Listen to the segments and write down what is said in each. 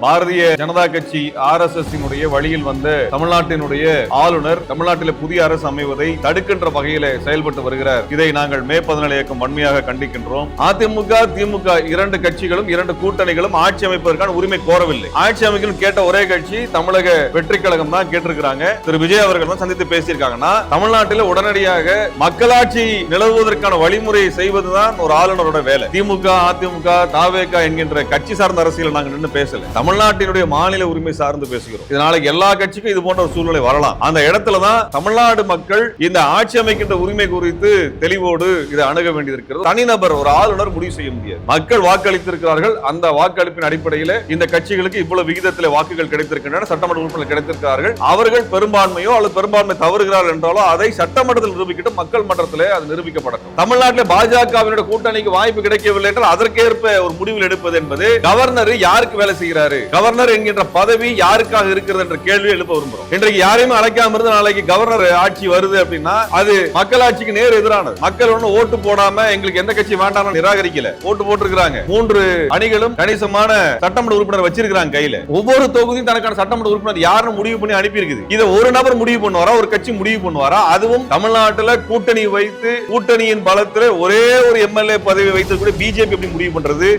பாரதிய ஜனதா கட்சி RSS வழியில் வந்த தமிழ்நாட்டினுடைய ஆளுநர் தமிழ்நாட்டில் புதிய அரசு அமைவதை தடுக்கின்ற வகையில செயல்பட்டு வருகிறார். இதை நாங்கள் மே 17 இயக்கம் வன்மையாக கண்டிக்கின்றோம். அதிமுக திமுக இரண்டு கட்சிகளும் இரண்டு கூட்டணிகளும் ஆட்சி அமைப்பதற்கான உரிமை கோரவில்லை. ஆட்சி அமைக்கணும் கேட்ட ஒரே கட்சி தமிழக வெற்றி கழகம் தான் கேட்டிருக்கிறாங்க. திரு விஜய் அவர்கள் தான் சந்தித்து பேசியிருக்காங்கன்னா தமிழ்நாட்டில் உடனடியாக மக்களாட்சி நிலவுவதற்கான வழிமுறையை செய்வதுதான் ஒரு ஆளுநரோட வேலை. திமுக அதிமுக தாவேக என்கின்ற கட்சி சார்ந்த அரசியல் நாங்கள் நின்று பேசல. தமிழ்நாட்டினுடைய மாநில உரிமை சார்ந்து பேசுகிறோம். இதனால எல்லா கட்சிக்கும் இது போன்ற ஒரு சூழ்நிலை வரலாம். அந்த இடத்துல தான் தமிழ்நாடு மக்கள் இந்த ஆட்சி அமைக்கின்ற உரிமை குறித்து தெளிவோடு இதை அணுக வேண்டியிருக்கிறது. தனிநபர் ஒரு ஆளுநர் முடிவு செய்ய முடியாது. மக்கள் வாக்களித்திருக்கிறார்கள். அந்த வாக்களிப்பின் அடிப்படையில் இந்த கட்சிகளுக்கு இவ்வளவு விகிதத்தில் வாக்குகள் கிடைத்திருக்கின்றன, சட்டமன்ற உறுப்பினர்கள் கிடைத்திருக்கிறார்கள். அவர்கள் பெரும்பான்மையோ அல்லது பெரும்பான்மை தவறுகிறார்கள் என்றாலோ அதை சட்டமன்றத்தில் நிரூபிக்கிட்டு மக்கள் மன்றத்தில் அது நிரூபிக்கப்படட்டும். தமிழ்நாட்டில் பாஜகவினுடைய கூட்டணிக்கு வாய்ப்பு கிடைக்கவில்லை என்றால் அதற்கேற்ப ஒரு முடிவில் எடுப்பது என்பது கவர்னர் யாருக்கு வேலை செய்கிறார், கவர்னர் என்கின்ற பதவி யாருக்காக இருக்கிறது என்ற கேள்வி எழுப்ப விரும்புகிறோம். இன்றைக்கு யாரையும் அழைக்காம இருந்து நாளைக்கு கவர்னர் ஆட்சி வருது அப்படின்னா அது மக்களாட்சிக்கு நேர் எதிரானது. மக்கள் ஒண்ணு ஓட்டு போடாம எங்களுக்கு எந்த கட்சி வேண்டாம் நிராகரிக்கல, ஓட்டு போட்டிருக்கிறாங்க. 3 அணிகளும் கணிசமான சட்டமன்ற உறுப்பினர் வச்சிருக்காங்க கையில. ஒவ்வொரு தொகுதியும் தனக்கான சட்டமன்ற உறுப்பினர் யாருன்னு முடிவு பண்ணி அனுப்பி இருக்குது. இதை ஒரு நபர் முடிவு பண்ணுவாரா, ஒரு கட்சி முடிவு பண்ணுவாரா? அதுவும் தமிழ்நாட்டில் கூட்டணி வைத்து கூட்டணியின் பலத்தில் ஒரே ஒரு MLA பதவி வைத்து கூட பிஜேபி எப்படி முடிவு பண்றது?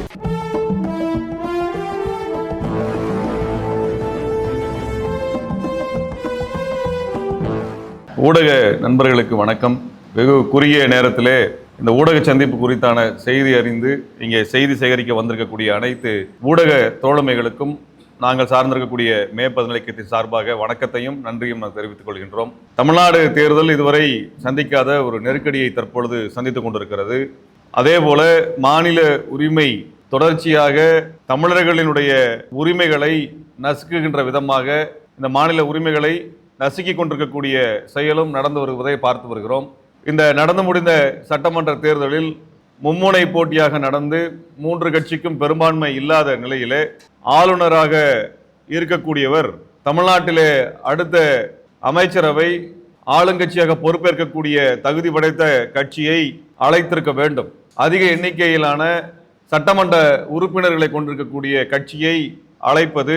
ஊடக நண்பர்களுக்கு வணக்கம். வெகு குறுகிய நேரத்திலே இந்த ஊடக சந்திப்பு குறித்தான செய்தி அறிந்து இங்கே செய்தி சேகரிக்க வந்திருக்கக்கூடிய அனைத்து ஊடக தோழமைகளுக்கும் நாங்கள் சார்ந்திருக்கக்கூடிய மே 17 இயக்கத்தின் சார்பாக வணக்கத்தையும் நன்றியும் நான் தெரிவித்துக் கொள்கின்றோம். தமிழ்நாடு தேர்தல் இதுவரை சந்திக்காத ஒரு நெருக்கடியை தற்பொழுது சந்தித்துக் கொண்டிருக்கிறது. அதே போல மாநில உரிமை தொடர்ச்சியாக தமிழர்களினுடைய உரிமைகளை நசுக்குகின்ற விதமாக இந்த மாநில உரிமைகளை நசுக்கிக் கொண்டிருக்கக்கூடிய செயலும் நடந்து வருவதை பார்த்து வருகிறோம். இந்த நடந்து முடிந்த சட்டமன்ற தேர்தலில் மும்முனை போட்டியாக நடந்து 3 கட்சிக்கும் பெரும்பான்மை இல்லாத நிலையிலே ஆளுநராக இருக்கக்கூடியவர் தமிழ்நாட்டிலே அடுத்த அமைச்சரவை ஆளுங்கட்சியாக பொறுப்பேற்கக்கூடிய தகுதி படைத்த கட்சியை அழைத்திருக்க வேண்டும். அதிக எண்ணிக்கையிலான சட்டமன்ற உறுப்பினர்களை கொண்டிருக்கக்கூடிய கட்சியை அழைப்பது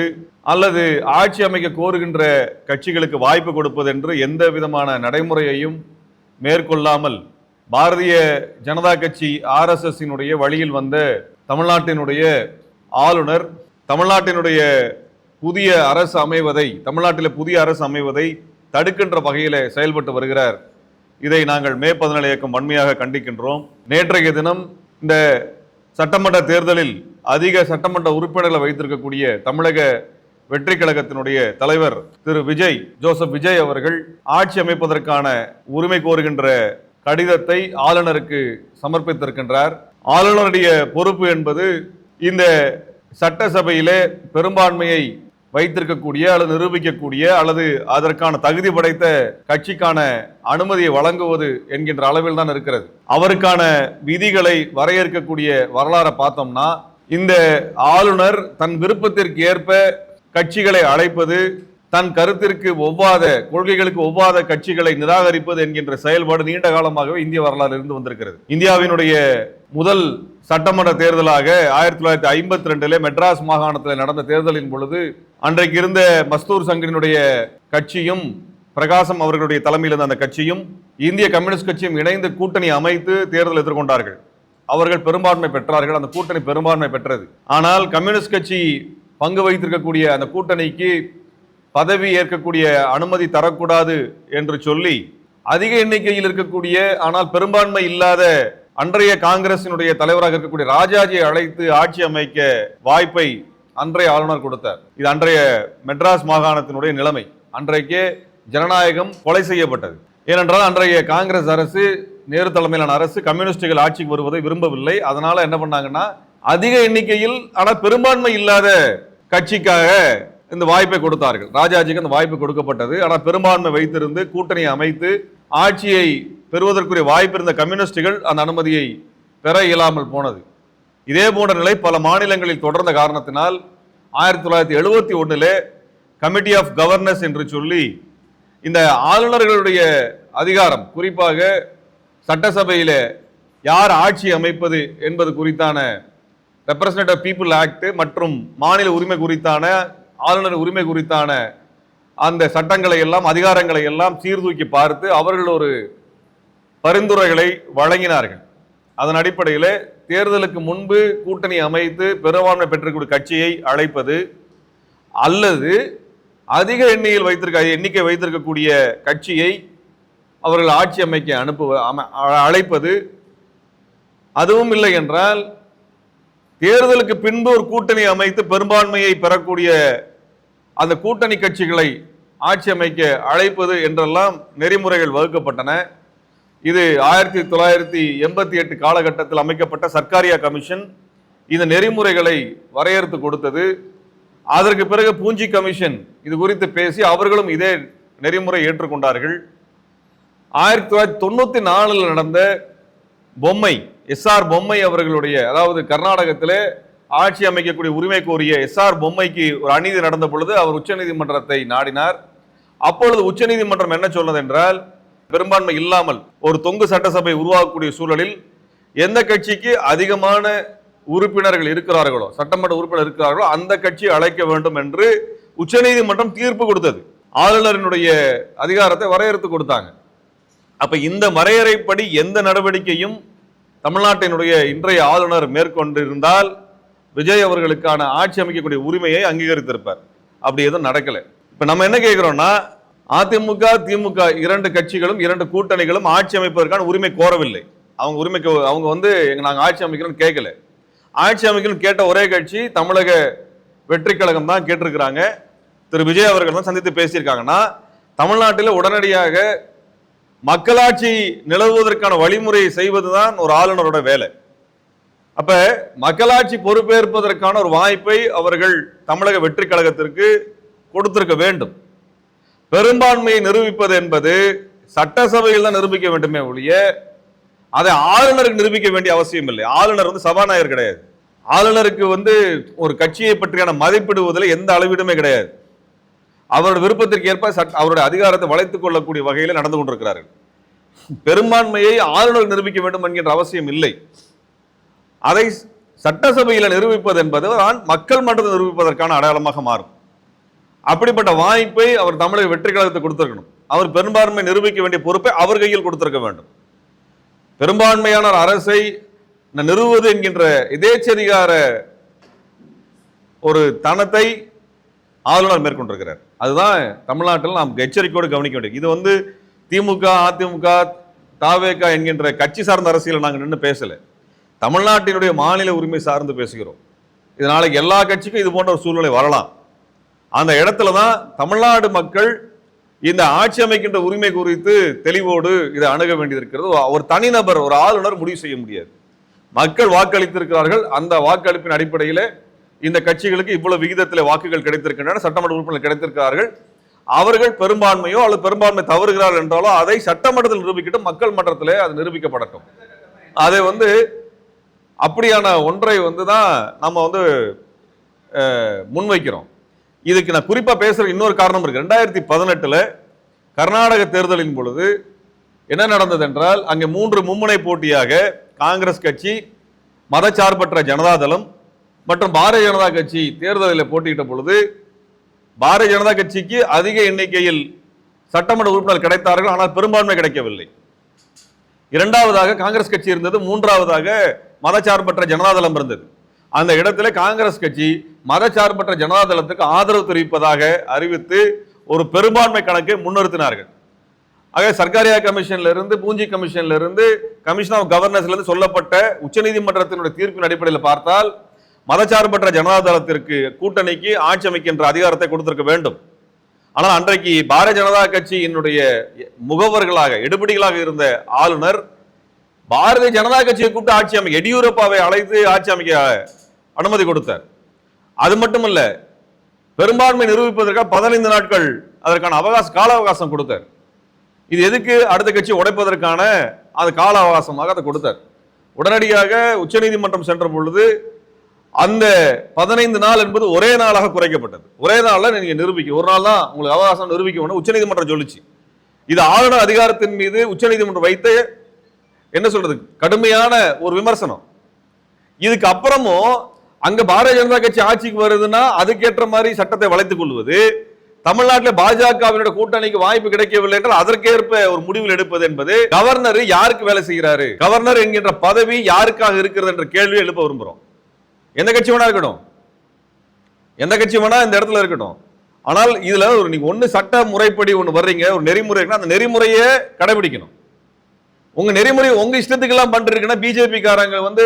அல்லது ஆட்சி அமைக்க கோருகின்ற கட்சிகளுக்கு வாய்ப்பு கொடுப்பது என்று எந்த விதமான நடைமுறையையும் மேற்கொள்ளாமல் பாரதிய ஜனதா கட்சி RSS வழியில் வந்த தமிழ்நாட்டினுடைய ஆளுநர் தமிழ்நாட்டினுடைய புதிய அரசு அமைவதை தமிழ்நாட்டில் புதிய அரசு அமைவதை தடுக்கின்ற வகையில் செயல்பட்டு வருகிறார். இதை நாங்கள் மே 17 இயக்கம் வன்மையாக கண்டிக்கின்றோம். நேற்றைய தினம் இந்த சட்டமன்ற தேர்தலில் அதிக சட்டமன்ற உறுப்பினர்களை வைத்திருக்கக்கூடிய தமிழக வெற்றி கழகத்தினுடைய தலைவர் திரு ஜோசப் விஜய் அவர்கள் ஆட்சி அமைப்பதற்கான உரிமை கோருகின்ற கடிதத்தை ஆளுநருக்கு சமர்ப்பித்திருக்கின்றார். ஆளுநருடைய பொறுப்பு என்பது இந்த சட்டசபையிலே பெரும்பான்மையை வைத்திருக்கக்கூடிய அல்லது நிரூபிக்கக்கூடிய அல்லது அதற்கான தகுதி படைத்த கட்சிக்கான அனுமதியை வழங்குவது என்கின்ற அளவில் தான் இருக்கிறது. அவருக்கான விதிகளை வரையறுக்கக்கூடிய வரலாறை பார்த்தோம்னா இந்த ஆளுநர் தன் விருப்பத்திற்கு ஏற்ப கட்சிகளை அழைப்பது, தன் கருத்திற்கு ஒவ்வாத கொள்கைகளுக்கு ஒவ்வாத கட்சிகளை நிராகரிப்பது என்கின்ற செயல்பாடு நீண்ட காலமாகவே இந்திய வரலாறு இருந்து வந்திருக்கிறது. இந்தியாவினுடைய முதல் சட்டமன்ற தேர்தலாக 1952 மெட்ராஸ் மாகாணத்தில் நடந்த தேர்தலின் பொழுது அன்றைக்கு இருந்த மஸ்தூர் சங்கரினுடைய கட்சியும் பிரகாசம் அவர்களுடைய தலைமையில் இருந்த அந்த கட்சியும் இந்திய கம்யூனிஸ்ட் கட்சியும் இணைந்து கூட்டணி அமைத்து தேர்தல் எதிர்கொண்டார்கள். அவர்கள் பெரும்பான்மை பெற்றார்கள். அந்த கூட்டணி பெரும்பான்மை பெற்றது. ஆனால் கம்யூனிஸ்ட் கட்சி பங்கு வைத்திருக்கக்கூடிய அந்த கூட்டணிக்கு பதவி ஏற்கக்கூடிய அனுமதி தரக்கூடாது என்று சொல்லி அதிக எண்ணிக்கையில் இருக்கக்கூடிய ஆனால் பெரும்பான்மை இல்லாத அன்றைய காங்கிரசினுடைய தலைவராக இருக்கக்கூடிய ராஜாஜியை அழைத்து ஆட்சி அமைக்க வாய்ப்பை அன்றைய ஆளுநர் கொடுத்தார். இது அன்றைய மெட்ராஸ் மாகாணத்தினுடைய நிலைமை. அன்றைக்கே ஜனநாயகம் கொலை செய்யப்பட்டது. ஏனென்றால் அன்றைய காங்கிரஸ் அரசு, நேரு தலைமையிலான அரசு கம்யூனிஸ்டுகள் ஆட்சிக்கு வருவதை விரும்பவில்லை. அதனால என்ன பண்ணாங்கன்னா அதிக எண்ணிக்கையில் ஆனால் பெரும்பான்மை இல்லாத கட்சிக்காக இந்த வாய்ப்பை கொடுத்தார்கள். ராஜாஜிக்கு அந்த வாய்ப்பு கொடுக்கப்பட்டது. ஆனால் பெரும்பான்மை வைத்திருந்து கூட்டணியை அமைத்து ஆட்சியை பெறுவதற்குரிய வாய்ப்பு இருந்த கம்யூனிஸ்டுகள் அந்த அனுமதியை பெற இயலாமல் போனது. இதே போன்ற நிலை பல மாநிலங்களில் தொடர்ந்த காரணத்தினால் 1971 கமிட்டி ஆஃப் கவர்னன்ஸ் என்று சொல்லி இந்த ஆளுநர்களுடைய அதிகாரம், குறிப்பாக சட்டசபையில யார் ஆட்சி அமைப்பது என்பது குறித்தான ரெப்ரசன்டேட்டிவ் பீப்புள் ஆக்ட் மற்றும் மாநில உரிமை குறித்தான ஆளுநர் உரிமை குறித்தான அந்த சட்டங்களை எல்லாம் அதிகாரங்களை எல்லாம் சீர்தூக்கி பார்த்து அவர்கள் ஒரு பரிந்துரைகளை வழங்கினார்கள். அதன் அடிப்படையில் தேர்தலுக்கு முன்பு கூட்டணி அமைத்து பெரும்பான்மை பெற்றக்கூடிய கட்சியை அழைப்பது அல்லது அதிக எண்ணிக்கை வைத்திருக்கக்கூடிய கட்சியை அவர்கள் ஆட்சி அமைக்க அழைப்பது, அதுவும் இல்லை என்றால் தேர்தலுக்கு பின்பு ஒரு கூட்டணி அமைத்து பெரும்பான்மையை பெறக்கூடிய அந்த கூட்டணி கட்சிகளை ஆட்சி அமைக்க அழைப்பது என்றெல்லாம் நெறிமுறைகள் வகுக்கப்பட்டன. இது 1988 காலகட்டத்தில் அமைக்கப்பட்ட சர்க்காரியா கமிஷன் இந்த நெறிமுறைகளை வரையறுத்து கொடுத்தது. அதற்கு பிறகு பூஞ்சி கமிஷன் இது குறித்து பேசி அவர்களும் இதே நெறிமுறை ஏற்றுக்கொண்டார்கள். 1994 நடந்த பொம்மை எஸ்ஆர் பொம்மை அவர்களுடைய, அதாவது கர்நாடகத்திலே ஆட்சி அமைக்கக்கூடிய உரிமை கோரிய எஸ்ஆர் பொம்மைக்கு ஒரு அநீதி நடந்த பொழுது அவர் உச்சநீதிமன்றத்தை நாடினார். அப்பொழுது உச்சநீதிமன்றம் என்ன சொன்னது என்றால், பெரும்பான்மை இல்லாமல் ஒரு தொங்கு சட்டசபை உருவாக்கக்கூடிய சூழலில் எந்த கட்சிக்கு அதிகமான உறுப்பினர்கள் இருக்கிறார்களோ, சட்டமன்ற உறுப்பினர் இருக்கிறார்களோ அந்த கட்சி அழைக்க வேண்டும் என்று உச்சநீதிமன்றம் தீர்ப்பு கொடுத்தது. ஆளுநரினுடைய அதிகாரத்தை வரையறுத்து கொடுத்தாங்க. அப்ப இந்த வரையறைப்படி எந்த நடவடிக்கையும் தமிழ்நாட்டினுடைய இன்றைய ஆளுநர் மேற்கொண்டிருந்தால் விஜய் அவர்களுக்கான ஆட்சி அமைக்கக்கூடிய உரிமையை அங்கீகரித்திருப்பார். அப்படி எதுவும் நடக்கல. இப்ப நம்ம என்ன கேட்கிறோம்னா, அதிமுக திமுக இரண்டு கட்சிகளும் இரண்டு கூட்டணிகளும் ஆட்சி அமைப்பதற்கான உரிமை கோரவில்லை. அவங்க நாங்க ஆட்சி அமைக்கணும்னு கேட்கல. ஆட்சி அமைக்கணும்னு கேட்ட ஒரே கட்சி தமிழக வெற்றி கழகம் தான் கேட்டிருக்கிறாங்க. திரு விஜய் அவர்கள் தான் சந்தித்து பேசியிருக்காங்கன்னா, தமிழ்நாட்டில் உடனடியாக மக்களாட்சி நிலவுவதற்கான வழிமுறையை செய்வதுதான் ஒரு ஆளுநரோட வேலை. அப்ப மக்களாட்சி பொறுப்பேற்பதற்கான ஒரு வாய்ப்பை அவர்கள் தமிழக வெற்றி கழகத்திற்கு கொடுத்திருக்க வேண்டும். பெரும்பான்மையை நிரூபிப்பது என்பது சட்டசபையில் தான் நிரூபிக்க வேண்டுமே ஒழிய அதை ஆளுநருக்கு நிரூபிக்க வேண்டிய அவசியம் இல்லை. ஆளுநர் சபாநாயகர் கிடையாது. ஆளுநருக்கு ஒரு கட்சியை பற்றியான மதிப்பிடுவதில் எந்த அளவீடுமே கிடையாது. அவருடைய விருப்பத்திற்கு ஏற்ப அவருடைய அதிகாரத்தை வளைத்துக் கொள்ளக்கூடிய வகையில் நடந்து கொண்டிருக்கிறார்கள். பெரும்பான்மையை ஆளுநர் நிரூபிக்க வேண்டும் என்கின்ற அவசியம் இல்லை. அதை சட்டசபையில் நிரூபிப்பது என்பது மக்கள் மன்றத்தை நிரூபிப்பதற்கான அடையாளமாக மாறும். அப்படிப்பட்ட வாய்ப்பை அவர் தமிழக வெற்றி கழகத்தை கொடுத்திருக்கணும். அவர் பெரும்பான்மை நிரூபிக்க வேண்டிய பொறுப்பை அவர் கையில் கொடுத்திருக்க வேண்டும். பெரும்பான்மையான அரசை நிறுவுவது என்கின்ற எதேச்சதிகார ஒரு தனத்தை ஆளுநர் மேற்கொண்டிருக்கிறார். அதுதான் தமிழ்நாட்டில் நாம் எச்சரிக்கையோடு கவனிக்க வேண்டியது. இது திமுக அதிமுக தாவேகா என்கின்ற கட்சி சார்ந்த அரசியல் நாங்கள் நின்று பேசல. தமிழ்நாட்டினுடைய மாநில உரிமை சார்ந்து பேசுகிறோம். இதனால எல்லா கட்சிக்கும் இது போன்ற ஒரு சூழ்நிலை வரலாம். அந்த இடத்துல தான் தமிழ்நாடு மக்கள் இந்த ஆட்சி அமைக்கின்ற உரிமை குறித்து தெளிவோடு இதை அணுக வேண்டியது இருக்கிறது. ஒரு தனிநபர் ஒரு ஆளுநர் முடிவு செய்ய முடியாது. மக்கள் வாக்களித்திருக்கிறார்கள். அந்த வாக்களிப்பின் அடிப்படையில் இந்த கட்சிகளுக்கு இவ்வளவு விகிதத்தில் வாக்குகள் கிடைத்திருக்கின்றன, சட்டமன்ற உறுப்பினர்கள் கிடைத்திருக்கிறார்கள். அவர்கள் பெரும்பான்மையோ அல்லது பெரும்பான்மை தவறுகிறார்கள் என்றாலோ அதை சட்டமன்றத்தில் நிரூபிக்கட்டும், மக்கள் மன்றத்திலே அது நிரூபிக்கப்படட்டும். அதை அப்படியான ஒன்றை தான் நம்ம முன்வைக்கிறோம். இதுக்கு நான் குறிப்பா பேசுற இன்னொரு காரணம் இருக்கு. 2018 கர்நாடக தேர்தலின் பொழுது என்ன நடந்தது என்றால், அங்கே 3 மும்முனை போட்டியாக காங்கிரஸ் கட்சி, மதச்சார்பற்ற ஜனதாதளம் மற்றும் பாரதிய ஜனதா கட்சி தேர்தலில் போட்டியிட்ட பொழுது பாரதிய ஜனதா கட்சிக்கு அதிக எண்ணிக்கையில் சட்டமன்ற உறுப்பினர் கிடைத்தார்கள். ஆனால் பெரும்பான்மை கிடைக்கவில்லை. இரண்டாவதாக காங்கிரஸ் கட்சி இருந்தது. மூன்றாவதாக மதச்சார்பற்ற ஜனதாதளம் இருந்தது. அந்த இடத்துல காங்கிரஸ் கட்சி மதச்சார்பற்ற ஜனதாதளத்துக்கு ஆதரவு தெரிவிப்பதாக அறிவித்து ஒரு பெரும்பான்மை கணக்கை முன்னிறுத்தினார்கள். ஆக சர்க்காரியா கமிஷன்ல இருந்து பூஞ்சி கமிஷன்ல இருந்து கமிஷன் ஆஃப் கவர்னன்ஸ்ல இருந்து சொல்லப்பட்ட உச்சநீதிமன்றத்தினுடைய தீர்ப்பின் அடிப்படையில் பார்த்தால் மதச்சார்பற்ற ஜனதாதளத்திற்கு கூட்டணிக்கு ஆட்சி அமைக்கின்ற அதிகாரத்தை கொடுத்திருக்க வேண்டும். ஆனால் அன்றைக்கு பாரதிய ஜனதா கட்சியினுடைய முகவர்களாக எடுபடிகளாக இருந்த ஆளுநர் பாரதிய ஜனதா கட்சியை கூப்பிட்டு ஆட்சி அமைக்க எடியூரப்பாவை அழைத்து ஆட்சி அமைக்க அனுமதி கொடுத்தார். அது மட்டுமல்ல, பெரும்பான்மை நிரூபிப்பதற்காக 15 நாட்கள் அதற்கான கால அவகாசம் கொடுத்தார். இது எதுக்கு? அடுத்த கட்சி உடைப்பதற்கான அது கால அவகாசமாக அதை கொடுத்தார். உடனடியாக உச்சநீதிமன்றம் சென்ற பொழுது அந்த 15 நாள் என்பது ஒரே நாளாக குறைக்கப்பட்டது. ஒரே நாள்ல நீங்க நிரூபிக்க, ஒரு நாள் தான் உங்களுக்கு அவகாசம் நிரூபிக்க உச்சநீதிமன்றம் சொல்லிச்சு. இது ஆளுநர் அதிகாரத்தின் மீது உச்சநீதிமன்றம் வைத்த என்ன சொல்றது கடுமையான ஒரு விமர்சனம். இதுக்கு அப்புறமும் அங்க பாரதிய ஜனதா கட்சி ஆட்சிக்கு வருதுன்னா அதுக்கேற்ற மாதிரி சட்டத்தை வளைத்துக் கொள்வது, தமிழ்நாட்டில் பாஜகவினுடைய கூட்டணிக்கு வாய்ப்பு கிடைக்கவில்லை என்றால் அதற்கேற்ப ஒரு முடிவில் எடுப்பது என்பது, கவர்னர் யாருக்கு வேலை செய்கிறாரு, கவர்னர் என்கின்ற பதவி யாருக்காக இருக்கிறது என்ற கேள்வி எழுப்ப விரும்புறோம். எந்த கட்சி வேணா இருக்கட்டும், எந்த கட்சி வேணா இந்த இடத்துல இருக்கட்டும். ஆனால் இதுல ஒரு நீங்க ஒண்ணு சட்ட முறைப்படி ஒண்ணு வர்றீங்க, ஒரு நெறிமுறை, அந்த நெறிமுறையை கடைபிடிக்கணும். உங்க நெறிமுறை உங்க இஷ்டத்துக்கு எல்லாம் பண்றீங்கன்னா பிஜேபி காரங்க வந்து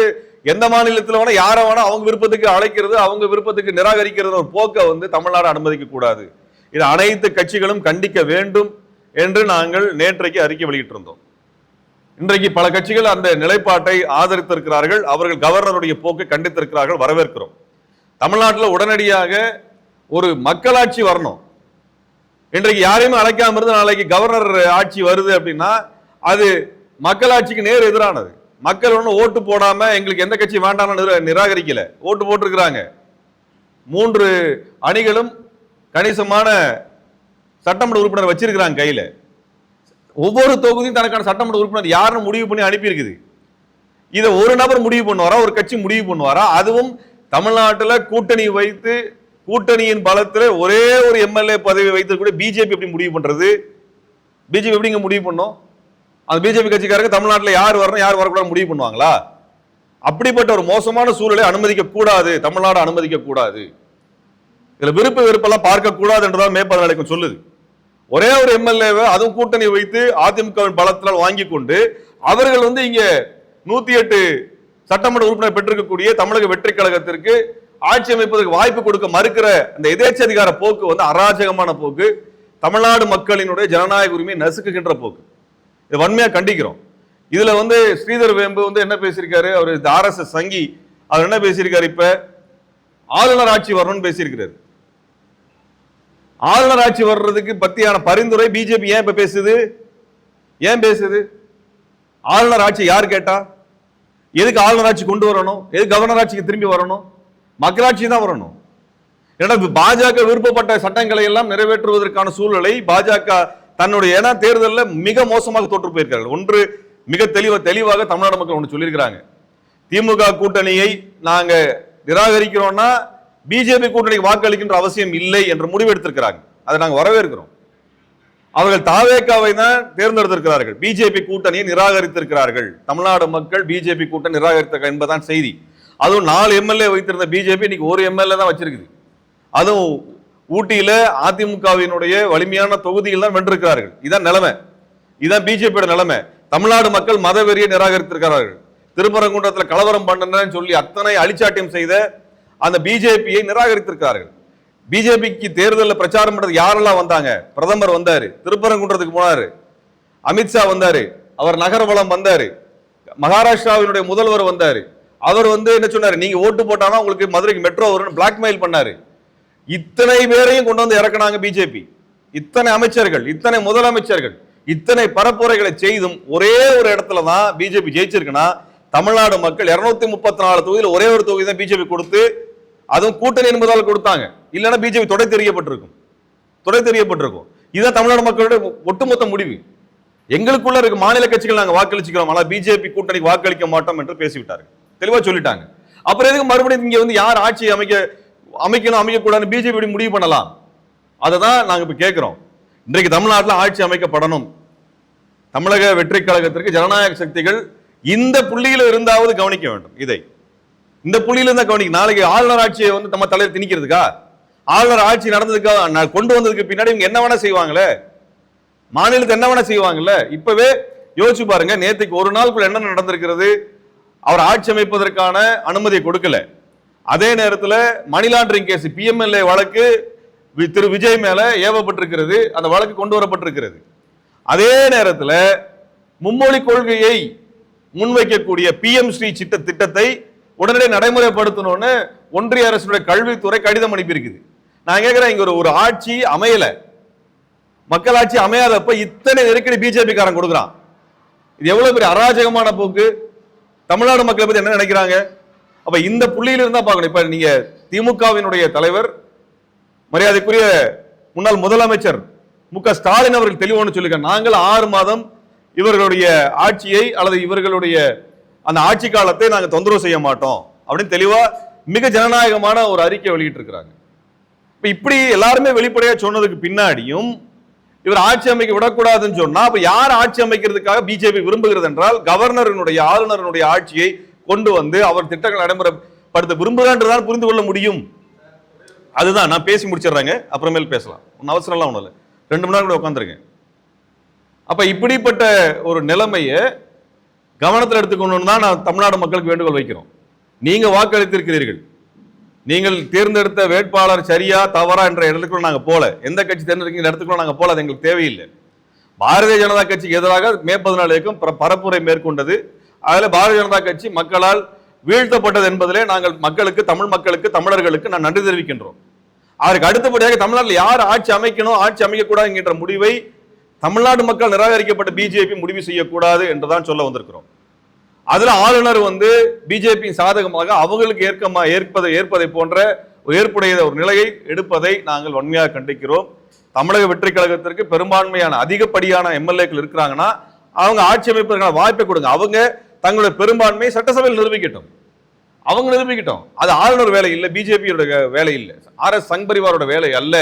எந்த மாநிலத்தில் வேணா யாரை வேணா அவங்க விருப்பத்துக்கு அழைக்கிறது, அவங்க விருப்பத்துக்கு நிராகரிக்கிறது ஒரு போக்கை வந்து தமிழ்நாடு அனுமதிக்க கூடாது. இது அனைத்து கட்சிகளும் கண்டிக்க வேண்டும் என்று நாங்கள் நேற்றைக்கு அறிக்கை வெளியிட்டிருந்தோம். இன்றைக்கு பல கட்சிகள் அந்த நிலைப்பாட்டை ஆதரித்திருக்கிறார்கள். அவர்கள் கவர்னருடைய போக்கை கண்டித்திருக்கிறார்கள், வரவேற்கிறோம். தமிழ்நாட்டில் உடனடியாக ஒரு மக்களாட்சி வரணும். இன்றைக்கு யாரையுமே அழைக்காம இருந்து நாளைக்கு கவர்னர் ஆட்சி வருது அப்படின்னா அது மக்களாட்சிக்கு நேர் எதிரானது. மக்கள் ஒன்றும் ஓட்டு போடாம எங்களுக்கு எந்த கட்சி வேண்டாம்னு நிராகரிக்கல, ஓட்டு போட்டிருக்கிறாங்க. 3 அணிகளும் கணிசமான சட்டமன்ற உறுப்பினர் வச்சிருக்கிறாங்க கையில. ஒவ்வொரு தொகுதியும் தனக்கான சட்டமன்ற உறுப்பினர் யாருன்னு முடிவு பண்ணி அனுப்பி இருக்குது. இதை ஒரு நபர் முடிவு பண்ணுவாரா, ஒரு கட்சி முடிவு பண்ணுவாரா? அதுவும் தமிழ்நாட்டில் கூட்டணி வைத்து கூட்டணியின் பலத்தில் ஒரே ஒரு எம்எல்ஏ பதவி வைத்திருக்க பிஜேபி எப்படி முடிவு பண்றது? பிஜேபி எப்படிங்க முடிவு பண்ணும்? அந்த பிஜேபி கட்சிக்காரங்க தமிழ்நாட்டில் யார் வரணும் யார் வரக்கூடாது முடிவு பண்ணுவாங்களா? அப்படிப்பட்ட ஒரு மோசமான சூழலை அனுமதிக்க கூடாது, தமிழ்நாடு அனுமதிக்க கூடாது. இதுல விருப்ப வெறுப்பெல்லாம் பார்க்க கூடாது என்றுதான் மேற்பத நிலைக்கும் சொல்லுது. ஒரே ஒரு எம்எல்ஏவை அதுவும் கூட்டணி வைத்து அதிமுகவின் பலத்தினால் வாங்கி கொண்டு அவர்கள் வந்து இங்க 108 சட்டமன்ற உறுப்பினர் பெற்றிருக்கக்கூடிய தமிழக வெற்றி கழகத்திற்கு ஆட்சி அமைப்பதற்கு வாய்ப்பு கொடுக்க மறுக்கிற அந்த எதேச்சதிகார போக்கு வந்து அராஜகமான போக்கு, தமிழ்நாடு மக்களினுடைய ஜனநாயக உரிமையை நசுக்குகின்ற போக்கு. இதை வன்மையா கண்டிக்கிறோம். இதுல வந்து ஸ்ரீதர் வேம்பு வந்து என்ன பேசியிருக்காரு, அவர் RSS சங்கி, அவர் என்ன பேசியிருக்காரு, இப்ப ஆளுநர் ஆட்சி வரணும்னு பேசியிருக்கிறாரு. ஆளுநர் ஆட்சி வர்றதுக்கு பத்தியான பரிந்துரை பிஜேபி ஏன் இப்ப பேசுது? ஏன் பேசுது? ஆளுநர் ஆட்சி யார் கேட்டா? எதுக்கு ஆளுநர் ஆட்சி கொண்டு வரணும்? எதுக்கு கவர்னர் ஆட்சிக்கு திரும்பி வரணும்? மக்களாட்சி தான் வரணும். ஏன்னா பாஜக விருப்பப்பட்ட சட்டங்களை எல்லாம் நிறைவேற்றுவதற்கான சூழலை பாஜக தன்னுடைய தேர்தலில் மிக மோசமாக தோற்று போயிருக்கார்கள். ஒன்று மிக தெளிவாக தமிழ்நாடு மக்கள் ஒன்று சொல்லியிருக்கிறாங்க, திமுக கூட்டணியை நாங்க நிராகரிக்கிறோம்னா பிஜேபி கூட்டணிக்கு வாக்களிக்கின்ற அவசியம் இல்லை என்ற முடிவு எடுத்திருக்கிறாங்க. அதை நாங்கள் வரவேற்கிறோம். அவர்கள் தாவேகாவை தான் தேர்ந்தெடுத்திருக்கிறார்கள், பிஜேபி கூட்டணியை நிராகரித்திருக்கிறார்கள். தமிழ்நாடு மக்கள் பிஜேபி கூட்டணி நிராகரித்த என்பதுதான் செய்தி. அதுவும் 4 எம்எல்ஏ வைத்திருந்த பிஜேபி இன்னைக்கு 1 எம்எல்ஏ தான் வச்சிருக்குது. அதுவும் ஊட்டியில அதிமுகவினுடைய வலிமையான தொகுதியில் தான் வென்றிருக்கிறார்கள். இதான் நிலைமை, இதான் பிஜேபியோட நிலைமை. தமிழ்நாடு மக்கள் மதவெறியை நிராகரித்திருக்கிறார்கள். திருப்பரங்குன்றத்தில் கலவரம் பண்ணணும்னு சொல்லி அத்தனை அழிச்சாட்டியம் செய்த அந்த பிஜேபியை நிராகரித்திருக்கிறார்கள். பிஜேபிக்கு தேர்தலில் பிரச்சாரம் பண்றது யாரெல்லாம் வந்தாங்க? பிரதமர் வந்தாரு, திருப்பரங்குன்றத்துக்கு போனாரு, அமித்ஷா வந்தாரு, அவர் நகர்வலம் வந்தாரு, மகாராஷ்டிராவினுடைய முதல்வர் வந்தாரு. அவர் வந்து என்ன சொன்னாரு, நீங்க ஓட்டு போட்டாதான் உங்களுக்கு மதுரைக்கு மெட்ரோ வரும்னு பிளாக்மெயில் பண்ணாரு. இத்தனை பேரையும் கொண்டு வந்து இறக்குனாங்க பிஜேபி. இத்தனை அமைச்சர்கள், இத்தனை முதலமைச்சர்கள், இத்தனை பரப்புரைகளை செய்தும் ஒரே ஒரு இடத்துல தான் பிஜேபி ஜெயிச்சிருக்குன்னா தமிழ்நாடு மக்கள் 234 தொகுதியில் ஒரே ஒரு தொகுதி தான் பிஜேபி கொடுத்து, அதுவும் கூட்டணி என்பதால் கொடுத்தாங்க. இல்லைன்னா பிஜேபி தொடை தெரியப்பட்டிருக்கும். இதுதான் தமிழ்நாடு மக்களுடைய ஒட்டுமொத்த முடிவு. எங்களுக்குள்ள இருக்க மாநில கட்சிகள் நாங்கள் வாக்களிச்சுக்கிறோம், ஆனால் பிஜேபி கூட்டணிக்கு வாக்களிக்க மாட்டோம் என்று பேசிவிட்டார்கள், தெளிவா சொல்லிட்டாங்க. அப்புறம் எதுக்கு மறுபடியும் இங்க வந்து யார் ஆட்சி அமைக்கணும் அமைக்கக்கூடாதுன்னு பிஜேபி முடிவு பண்ணலாம்? அதை தான் நாங்கள் இப்ப கேட்கிறோம். இன்றைக்கு தமிழ்நாட்டில் ஆட்சி அமைக்கப்படணும். தமிழக வெற்றி கழகத்திற்கு ஜனநாயக சக்திகள் இந்த புள்ளியில இருந்தாவது கவனிக்க வேண்டும். இதை இந்த புள்ளியில இருந்தா கவனிக்க. நாளைக்கு ஆளுநர் ஆட்சியை வந்து நம்ம தலையில் திணிக்கிறதுக்கா? ஆளுநர் ஆட்சி நடந்ததுக்காக கொண்டு வந்ததுக்கு பின்னாடி இவங்க என்ன வேணா செய்வாங்களே, மாநிலத்தை என்ன வேணா செய்வாங்கல்ல. இப்பவே யோசிச்சு பாருங்க, நேற்றுக்கு ஒரு நாளுக்குள்ள என்ன நடந்திருக்கிறது. அவர் ஆட்சி அமைப்பதற்கான அனுமதியை கொடுக்கல. அதே நேரத்தில் மணி லாண்டரிங் கேஸ் பிஎம்எல்ஏ வழக்கு திரு விஜய் மேல ஏவப்பட்டிருக்கிறது, அந்த வழக்கு கொண்டு வரப்பட்டிருக்கிறது. அதே நேரத்தில் மும்மொழி கொள்கையை முன்வைக்கக்கூடிய PM ஸ்ரீ திட்டத்தை உடனடியாக நடைமுறைப்படுத்தணும்னு ஒன்றிய அரசுடைய கல்வித்துறை கடிதம் அனுப்பியிருக்குது. நான் கேட்கிறேன், இங்க ஒரு ஆட்சி அமையல, மக்களாட்சி அமையாதப்ப இத்தனை நெருக்கடி பிஜேபி காரன் கொடுக்குறான். இது எவ்வளவு பெரிய அராஜகமான போக்கு. தமிழ்நாடு மக்களை பத்தி என்ன நினைக்கிறாங்க? அப்ப இந்த புள்ளியில இருந்தா பார்க்கணும். இப்ப நீங்க திமுகவினுடைய தலைவர் மரியாதைக்குரிய முன்னாள் முதலமைச்சர் மு.க. ஸ்டாலின் அவர்கள் தெளிவானு சொல்லிருக்காங்க, நாங்கள் 6 மாதம் இவர்களுடைய ஆட்சியை அல்லது இவர்களுடைய அந்த ஆட்சி காலத்தை நாங்கள் தொந்தரவு செய்ய மாட்டோம் அப்படின்னு தெளிவா மிக ஜனநாயகமான ஒரு அறிக்கை வெளியிட்டு இருக்கிறாங்க. இப்படி எல்லாருமே வெளிப்படையா சொன்னதுக்கு பின்னாடியும் இவர் ஆட்சி அமைக்க விடக்கூடாதுன்னு சொன்னா அப்ப யார் ஆட்சி அமைக்கிறதுக்காக பிஜேபி விரும்புகிறது என்றால் கவர்னருடைய ஆளுநருடைய ஆட்சியை கொண்டு வந்து அவர் திட்டங்கள் நடைமுறைப்படுத்த விரும்புகிறான்றதான் புரிந்து கொள்ள முடியும். அதுதான் நான் பேசி முடிச்சிடுறேங்க, அப்புறமேல் பேசலாம், ஒன்னும் அவசரம் எல்லாம் ஒன்றும் இல்லை, 2 மணி நேரம் கூட உட்காந்துருங்க. அப்ப இப்படிப்பட்ட ஒரு நிலைமையை கவனத்தில் எடுத்துக்கணும்னு தான் நான் தமிழ்நாடு மக்களுக்கு வேண்டுகோள் வைக்கிறோம். நீங்க வாக்களித்திருக்கிறீர்கள், நீங்கள் தேர்ந்தெடுத்த வேட்பாளர் சரியா தவறா என்ற இடத்துக்குள்ள நாங்க போல, எந்த கட்சி தேர்ந்தெடுக்கிற இடத்துக்குள்ள நாங்க போல, அது எங்களுக்கு தேவையில்லை. பாரதிய ஜனதா கட்சிக்கு எதிராக மே 14 இயக்கம் பரப்புரை மேற்கொண்டது. அதில் பாரதிய ஜனதா கட்சி மக்களால் வீழ்த்தப்பட்டது என்பதிலே நாங்கள் மக்களுக்கு, தமிழ் மக்களுக்கு, தமிழர்களுக்கு நான் நன்றி தெரிவிக்கின்றோம். அதற்கு அடுத்தபடியாக தமிழ்நாட்டில் யார் ஆட்சி அமைக்கணும், ஆட்சி அமைக்கக்கூடாது என்கின்ற முடிவை தமிழ்நாடு மக்கள் நிராகரிக்கப்பட்ட பிஜேபி முடிவு செய்யக்கூடாது என்றுதான் சொல்ல வந்திருக்கிறோம். அதுல ஆளுநர் பிஜேபி சாதகமாக அவங்களுக்கு ஏற்பதை போன்ற ஏற்புடைய ஒரு நிலையை எடுப்பதை நாங்கள் வன்மையாக கண்டிக்கிறோம். தமிழக வெற்றி கழகத்திற்கு பெரும்பான்மையான அதிகப்படியான எம்எல்ஏக்கள் இருக்கிறாங்கன்னா அவங்க ஆட்சி அமைப்பதற்கான வாய்ப்பை கொடுங்க. அவங்க தங்களுடைய பெரும்பான்மையை சட்டசபையில் நிரூபிக்கட்டும், அவங்க நிரூபிக்கட்டும். அது ஆளுநர் வேலை இல்லை, பிஜேபியோட வேலை இல்லை, RS சங் பரிவாரோட வேலை அல்ல.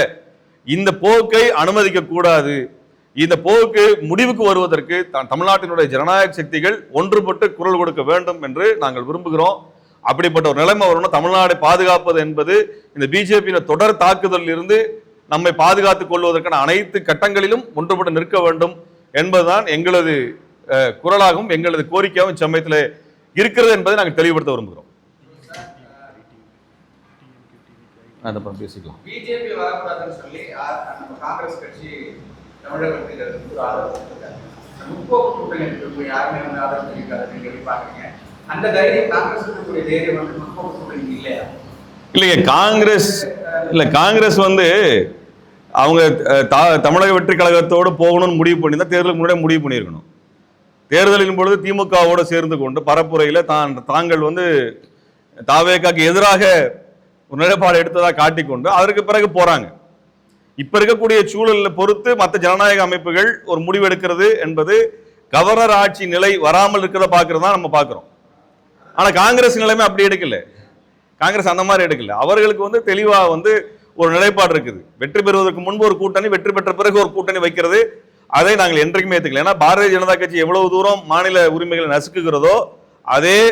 இந்த போக்கை அனுமதிக்க கூடாது. இந்த போக்கு முடிவுக்கு வருவதற்கு தமிழ்நாட்டினுடைய ஜனநாயக சக்திகள் ஒன்றுபட்டு குரல் கொடுக்க வேண்டும் என்று நாங்கள் விரும்புகிறோம். அப்படிப்பட்ட ஒரு நிலைமை வரணும். தமிழ்நாடை பாதுகாப்பது என்பது இந்த பிஜேபியின் தொடர் தாக்குதலில் இருந்து நம்மை பாதுகாத்துக் கொள்வதற்கான அனைத்து கட்டங்களிலும் ஒன்றுபட்டு நிற்க வேண்டும் என்பதுதான் எங்களது குரலாகவும் எங்களது கோரிக்கையாகவும் சமயத்தில் இருக்கிறது என்பதை நாங்கள் தெளிவுபடுத்த விரும்புகிறோம். பேசிக்கலாம். பிஜேபி வரக்கூடாதுன்னு சொல்லி காங்கிரஸ் கட்சி தமிழகத்தில் முற்போக்கு கூட்டணி யாருமே ஆதரவு தெரிவிக்காதுன்னு சொல்லி பாக்குறீங்க. அந்த தைரியம் காங்கிரஸ் தைரியம் முற்போக்கு கூட்டணி இல்லையா? இல்லைங்க, காங்கிரஸ் அவங்க தமிழக வெற்றி கழகத்தோடு போகணும்னு முடிவு பண்ணி தான் தேர்தலுக்கு முன்னாடி முடிவு பண்ணியிருக்கணும். தேர்தலின் பொழுது திமுகவோடு சேர்ந்து கொண்டு பரப்புரையில் தாங்கள் தாவேகாக்கு எதிராக ஒரு நிலைப்பாடு எடுத்ததாக காட்டிக்கொண்டு அதற்கு பிறகு போறாங்க. இப்ப இருக்கக்கூடிய சூழலை பொறுத்து மற்ற ஜனநாயக அமைப்புகள் ஒரு முடிவு எடுக்கிறது என்பது கவர்னர் ஆட்சி நிலை வராமல் இருக்கிறத பார்க்கறதா நம்ம பார்க்கிறோம். ஆனா காங்கிரஸ் நிலைமை அப்படி எடுக்கல, காங்கிரஸ் அந்த மாதிரி எடுக்கல. அவர்களுக்கு தெளிவா ஒரு நிலைப்பாடு இருக்குது. வெற்றி பெறுவதற்கு முன்பு ஒரு கூட்டணி, வெற்றி பெற்ற பிறகு ஒரு கூட்டணி வைக்கிறது, அதை நாங்கள் என்றைக்குமே ஏற்றுக்கல. ஏன்னா பாரதிய ஜனதா கட்சி எவ்வளவு தூரம் மாநில உரிமைகளை நசுக்குகிறதோ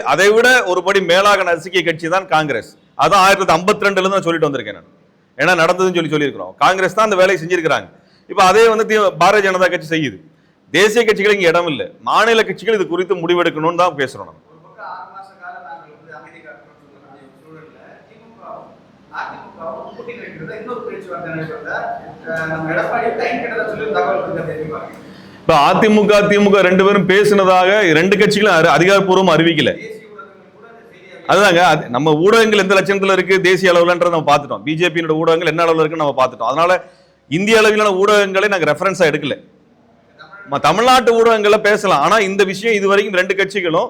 அதை விட ஒரு படி மேலாக நசுக்கிய கட்சி தான் காங்கிரஸ். அதான் 1952 இருந்து சொல்லிட்டு வந்திருக்கேன் நான். ஏன்னா நடந்ததுன்னு சொல்லியிருக்கிறோம். காங்கிரஸ் தான் அந்த வேலையை செஞ்சிருக்கிறாங்க. இப்ப அதே பாரதிய ஜனதா கட்சி செய்யுது. தேசிய கட்சிகள் இங்க இடம் இல்லை, மாநில கட்சிகள் இது குறித்து முடிவெடுக்கணும்னு தான் பேசுறோம் நம்ம. இப்ப அதிமுக திமுக 2 பேரும் பேசினதாக 2 கட்சிகளும் அதிகாரப்பூர்வம் அறிவிக்கல. அதுதாங்க, நம்ம ஊடகங்கள் எந்த லட்சணத்துல இருக்கு தேசிய அளவுலன்றதை நம்ம பார்த்துட்டோம். பிஜேபியோட ஊடகங்கள் என்ன அளவுல இருக்குன்னு நம்ம பார்த்துட்டோம். அதனால இந்திய அளவிலான ஊடகங்களை நாங்க ரெஃபரன்ஸா எடுக்கல. தமிழ்நாட்டு ஊடகங்கள்ல பேசலாம், ஆனா இந்த விஷயம் இதுவரைக்கும் 2 கட்சிகளும்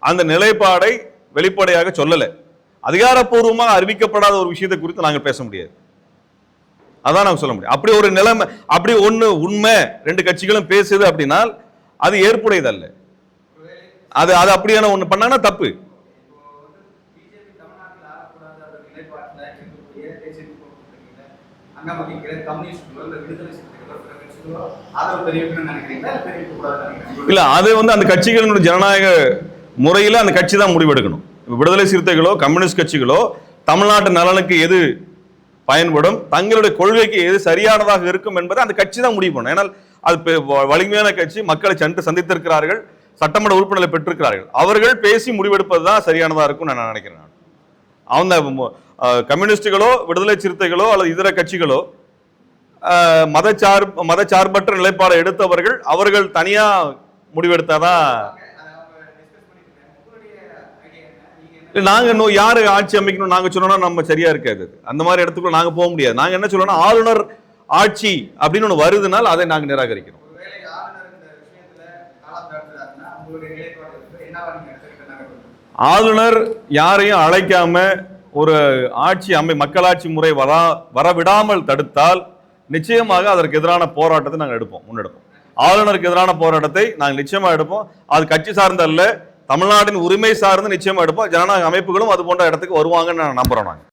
அந்த நிலைப்பாடை வெளிப்படையாக சொல்லல. அதிகாரப்பூர்வமாக அறிவிக்கப்படாத ஒரு விஷயத்தை குறித்து நாங்க பேச முடியாது. அதான் நாங்க சொல்ல முடியும். அப்படி ஒரு நிலைமை, அப்படி உண்மை 2 கட்சிகளும் பேசுது அப்படின்னா அது ஏற்புடையது அல்ல. அது அப்படியான ஒண்ணு பண்ணாங்கன்னா தப்பு. இல்ல, அது அந்த கட்சிகளின் ஜனநாயக முறையில அந்த கட்சி தான் முடிவெடுக்கணும். விடுதலை சிறுத்தைகளோ கம்யூனிஸ்ட் கட்சிகளோ தமிழ்நாட்டு நலனுக்கு எது பயன்படும், தங்களுடைய கொள்கைக்கு எது சரியானதாக இருக்கும் என்பதை அந்த கட்சி தான் முடிவு பண்ணும். ஏன்னால் அது வலிமையான கட்சி, மக்களை சென்று சந்தித்திருக்கிறார்கள், சட்டமன்ற உறுப்பினர்களை பெற்றிருக்கிறார்கள். அவர்கள் பேசி முடிவெடுப்பது தான் சரியானதா இருக்கும் நான் நினைக்கிறேன். அவங்க கம்யூனிஸ்டுகளோ விடுதலை சிறுத்தைகளோ அல்லது இதர கட்சிகளோ மதச்சார்பற்ற நிலைப்பாடை எடுத்தவர்கள் அவர்கள் தனியா முடிவெடுத்தாதான். நாங்க யாரு ஆட்சி அமைக்கணும் நாங்க சொன்னோம்னா நம்ம சரியா இருக்காது. அந்த மாதிரி இடத்துக்குள்ள நாங்க போக முடியாது. நாங்க என்ன சொல்லணும், ஆளுநர் ஆட்சி அப்படின்னு ஒண்ணு வருதுனால் அதை நாங்க நிராகரிக்கிறோம். ஆளுநர் யாரையும் அழைக்காம ஒரு மக்களாட்சி முறை வரவிடாமல் தடுத்தால் நிச்சயமாக அதற்கு எதிரான போராட்டத்தை நாங்கள் முன்னெடுப்போம். ஆளுநருக்கு எதிரான போராட்டத்தை நாங்கள் நிச்சயமா எடுப்போம். அது கட்சி சார்ந்த அல்ல, தமிழ்நாட்டின் உரிமை சார்ந்து நிச்சயமா எடுப்போம். ஜனநாயக அமைப்புகளும் அது போன்ற இடத்துக்கு வருவாங்கன்னு நான் நம்புறோம். நாங்க